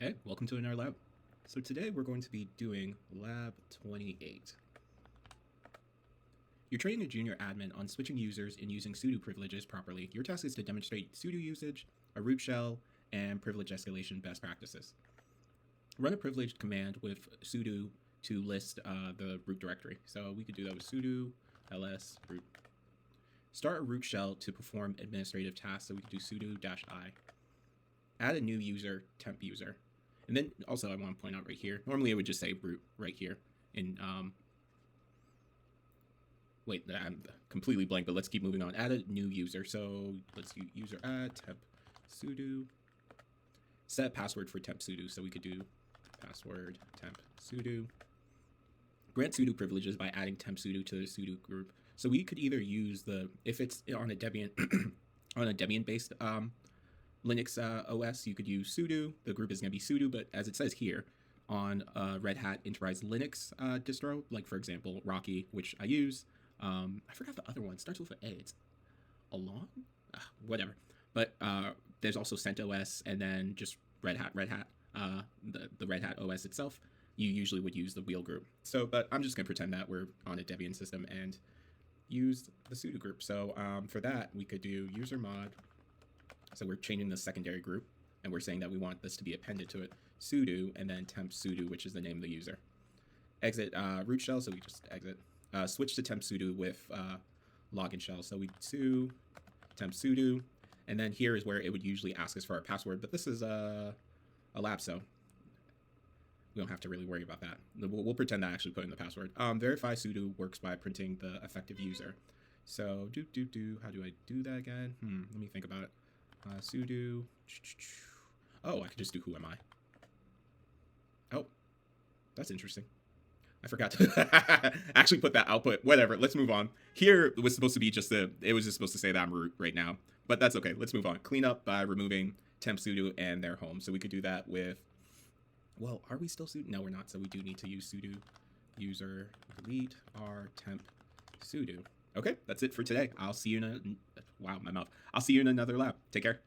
Hey, welcome to another lab. So today we're going to be doing lab 28. You're training a junior admin on switching users and using sudo privileges properly. Your task is to demonstrate sudo usage, a root shell, and privilege escalation best practices. Run a privileged command with sudo to list the root directory. So we could do that with sudo ls root. Start a root shell to perform administrative tasks. So we could do sudo-i. Add a new user, temp user. And then also I want to point out right here, normally I would just say root right here. And wait, I'm completely blank, but let's keep moving on. Add a new user. So let's do user add temp sudo. Set password for temp sudo. So we could do password temp sudo. Grant sudo privileges by adding temp sudo to the sudo group. So we could either use if it's on a Debian on a Debian based Linux OS, you could use sudo. The group is going to be sudo, but as it says here, on Red Hat Enterprise Linux distro, like for example, Rocky, which I use. I forgot the other one. It starts with an A. It's Along? Whatever. But there's also CentOS and then just Red Hat, the Red Hat OS itself. You usually would use the wheel group. So, but I'm just going to pretend that we're on a Debian system and use the sudo group. So for that, we could do user mod. So we're changing the secondary group, and we're saying that we want this to be appended to it. Sudo, and then temp sudo, which is the name of the user. Exit root shell, so we just exit. Switch to temp sudo with login shell. So we do temp sudo, and then here is where it would usually ask us for our password, but this is a lab, so we don't have to really worry about that. We'll pretend that I actually put in the password. Verify sudo works by printing the effective user. So how do I do that again? Let me think about it. Sudo. Oh, I could just do who am I. Oh, that's interesting. I forgot to actually put that output. Whatever, let's move on. Here it was supposed to be it was just supposed to say that I'm root right now, but that's okay. Let's move on. Clean up by removing temp sudo and their home. So we could do that with, well, are we still sudo? No, we're not. So we do need to use sudo user delete our temp sudo. Okay, that's it for today. I'll see you in wow, my mouth. I'll see you in another lab. Take care.